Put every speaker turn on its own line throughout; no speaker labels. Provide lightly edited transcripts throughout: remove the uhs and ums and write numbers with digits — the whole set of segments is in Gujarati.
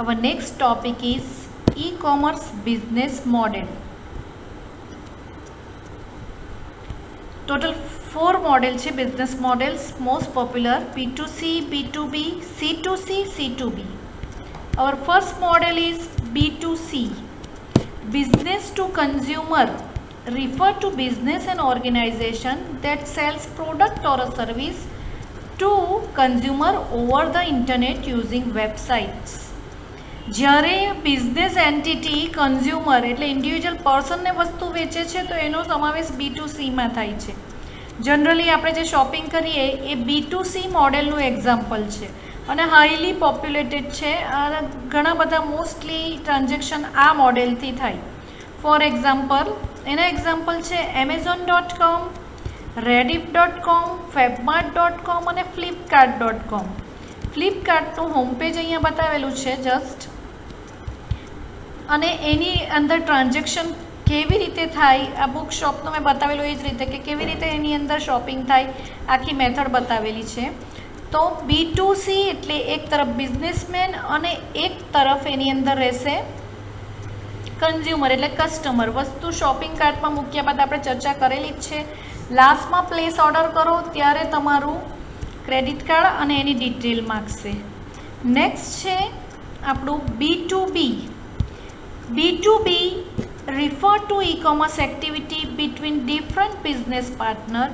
Our next topic is e-commerce business model. Total 4 model છે business models. Most popular B2C, B2B, C2C, C2B. Our first model is B2C. Business to consumer refer to business and organization that sells product or a service to consumer over the internet using websites. જ્યારે બિઝનેસ એન્ટિટી કન્ઝ્યુમર એટલે ઇન્ડિવિજ્યુઅલ પર્સનને વસ્તુ વેચે છે તો એનો સમાવેશ B2Cમાં થાય છે. જનરલી આપણે જે શોપિંગ કરીએ એ B2C મોડેલનું એક્ઝામ્પલ છે અને હાઈલી પોપ્યુલેટેડ છે. ઘણા બધા મોસ્ટલી ટ્રાન્ઝેક્શન આ મોડેલથી થાય. ફોર એક્ઝામ્પલ એના એક્ઝામ્પલ છે Amazon.com, Rediff.com, Febmart.com અને Flipkart.com. ફ્લિપકાર્ટનું હોમ પેજ અહીંયા બતાવેલું છે જસ્ટ, અને એની અંદર ટ્રાન્ઝેક્શન કેવી રીતે થાય આ બુક શોપનું મેં બતાવેલું એ જ રીતે કે કેવી રીતે એની અંદર શોપિંગ થાય આખી મેથડ બતાવેલી છે. તો B2C એટલે એક તરફ બિઝનેસમેન અને એક તરફ એની અંદર રહેશે કન્ઝ્યુમર એટલે કસ્ટમર. વસ્તુ શોપિંગ કાર્ટમાં મૂક્યા બાદ આપણે ચર્ચા કરેલી જ છે. લાસ્ટમાં પ્લેસ ઓર્ડર કરો ત્યારે તમારું ક્રેડિટ કાર્ડ અને એની ડિટેલ માગશે. નેક્સ્ટ છે આપણું B2B. B2B refer to e-commerce activity between different business partner.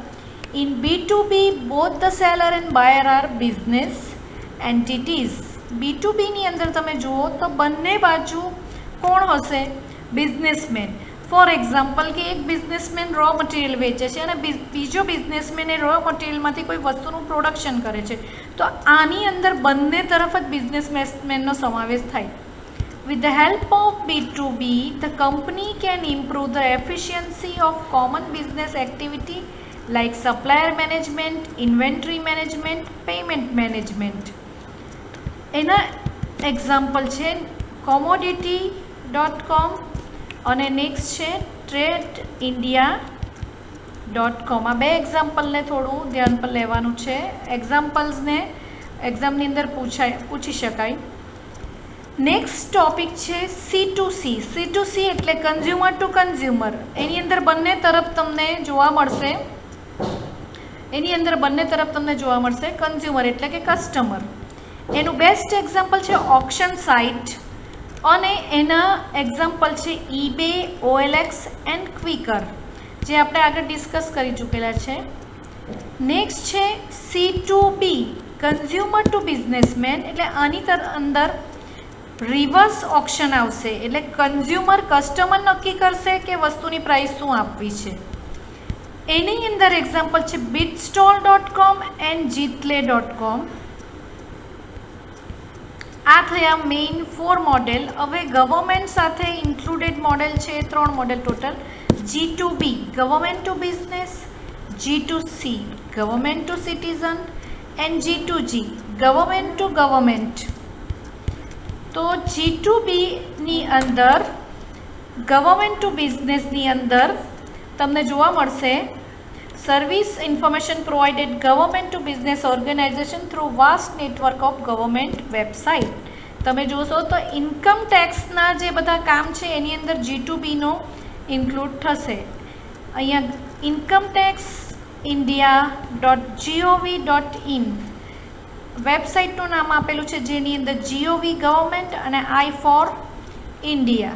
In B2B, both the seller and buyer are business entities. B2B ની અંદર તમે જુઓ તો બંને બાજુ કોણ હશે? બિઝનેસમેન. ફોર એક્ઝામ્પલ કે એક બિઝનેસમેન રો મટીરિયલ વેચે છે અને બીજો બિઝનેસમેન એ રો મટીરિયલમાંથી કોઈ વસ્તુનું પ્રોડક્શન કરે છે, તો આની અંદર બંને તરફ જ બિઝનેસમેનનો સમાવેશ થાય. With the help of B2B, the company can improve the efficiency of common business activity like supplier management, inventory management, payment management. એના એક્ઝામ્પલ છે commodity.com અને નેક્સ્ટ છે TradeIndia.com. આ બે એક્ઝામ્પલને થોડું ધ્યાન પર લેવાનું છે. એક્ઝામ્પલ્સને એક્ઝામની અંદર પૂછી શકાય. નેક્સ્ટ ટોપિક છે C2C. C2C એટલે કન્ઝ્યુમર ટુ કન્ઝ્યુમર. એની અંદર બંને તરફ તમને જોવા મળશે કન્ઝ્યુમર એટલે કે કસ્ટમર. એનું બેસ્ટ એક્ઝામ્પલ છે ઓક્શન સાઇટ અને એના એક્ઝામ્પલ છે eBay, OLX એન્ડ ક્વિકર, જે આપણે આગળ ડિસ્કસ કરી ચૂકેલા છે. નેક્સ્ટ છે C2B, કન્ઝ્યુમર ટુ બિઝનેસમેન એટલે આની અંદર રિવર્સ ઓક્શન આવશે એટલે કન્ઝ્યુમર કસ્ટમર નક્કી કરશે કે વસ્તુની પ્રાઇસ શું આપવી છે. એની અંદર એક્ઝામ્પલ છે bitstall.com એન્ડ jitle.com. આ થયા મેઇન 4 મોડેલ. હવે ગવર્મેન્ટ સાથે ઇન્ક્લુડેડ મોડેલ છે 3 model total. G2B government to business, G2C government to citizen and G2G government to government. તો G2Bની અંદર ગવર્મેન્ટ ટુ બિઝનેસની અંદર તમને જોવા મળશે service information provided government to business organisation through vast network of government website. તમે જોશો તો ઇન્કમ ટેક્સના જે બધા કામ છે એની અંદર G2Bનો ઇન્ક્લુડ થશે. અહીંયા ઇન્કમટેક્સ india.gov.in વેબસાઇટનું નામ આપેલું છે, જેની અંદર GOV ગવર્મેન્ટ અને I ફોર ઇન્ડિયા.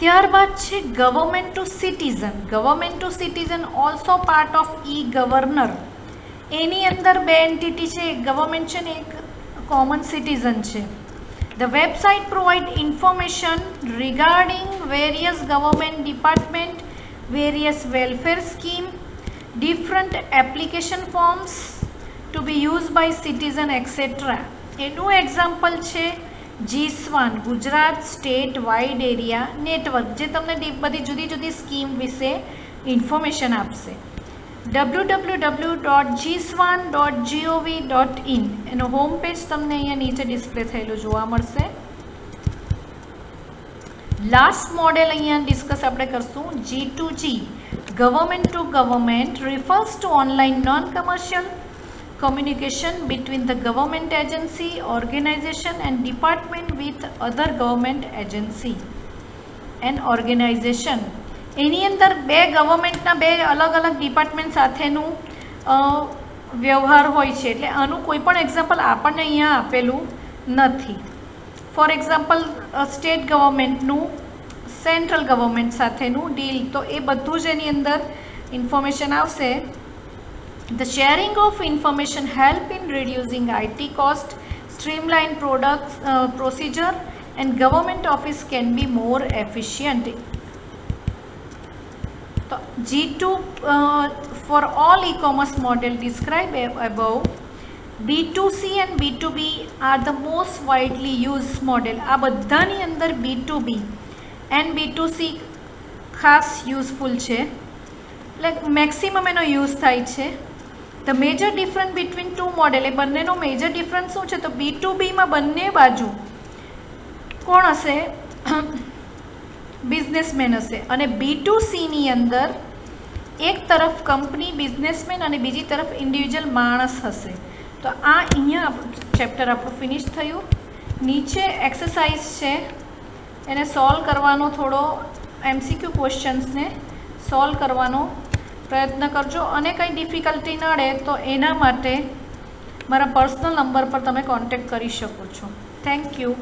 ત્યારબાદ છે government to citizen. Government to citizen also part of e-ગવર્નર. એની અંદર બે એન્ટિટી છે, એક ગવર્મેન્ટ છે ને એક કોમન સિટીઝન છે. The website provide information regarding various government department, various welfare scheme, different application forms to be used by citizen etc. એનું એક્ઝામ્પલ છે GSWAN Gujarat state wide area network, જે તમને બધી જુદી જુદી સ્કીમ વિશે ઇન્ફોર્મેશન આપશે. www.gswan.gov.in એનો હોમ પેજ તમને અહીંયા નીચે ડિસ્પ્લે થયેલું જોવા મળશે. લાસ્ટ મોડેલ અહીંયા ડિસ્કસ આપણે કરશું G2G government to government refers to online non-commercial communication between the government agency, organization and department with other government agency and organization. એની અંદર બે ગવર્મેન્ટના બે અલગ અલગ ડિપાર્ટમેન્ટ સાથેનું વ્યવહાર હોય છે, એટલે આનું કોઈ પણ એક્ઝામ્પલ આપણને અહીંયા આપેલું નથી. ફોર એક્ઝામ્પલ સ્ટેટ ગવર્મેન્ટનું સેન્ટ્રલ ગવર્મેન્ટ સાથેનું ડીલ, તો એ બધું જ એની અંદર ઇન્ફોર્મેશન આવશે. The sharing of information help in reducing IT cost, streamline products procedure, and government office can be more efficient. So G2 for all e-commerce model described above, B2C and B2B are the most widely used model. આ બધાની અંદર B2B and B2C ખાસ યુઝફુલ છે, એટલે મેક્સિમમ એનો યુઝ થાય છે. The major difference between two model, એ બંનેનો મેજર ડિફરન્સ શું છે? તો B2Bમાં બંને બાજુ કોણ હશે? બિઝનેસમેન હશે, અને B2Cની અંદર એક તરફ કંપની બિઝનેસમેન અને બીજી તરફ ઇન્ડિવિજ્યુઅલ માણસ હશે. તો આ અહીંયા ચેપ્ટર આપણું ફિનિશ થયું. નીચે એક્સરસાઇઝ છે, એને સોલ્વ કરવાનો, થોડો MCQ ક્વેશ્ચન્સને સોલ્વ કરવાનો પ્રયત્ન કરજો, અને કંઈ ડિફિકલ્ટી નડે તો એના માટે મારા પર્સનલ નંબર પર તમે કોન્ટેક્ટ કરી શકો છો. Thank you.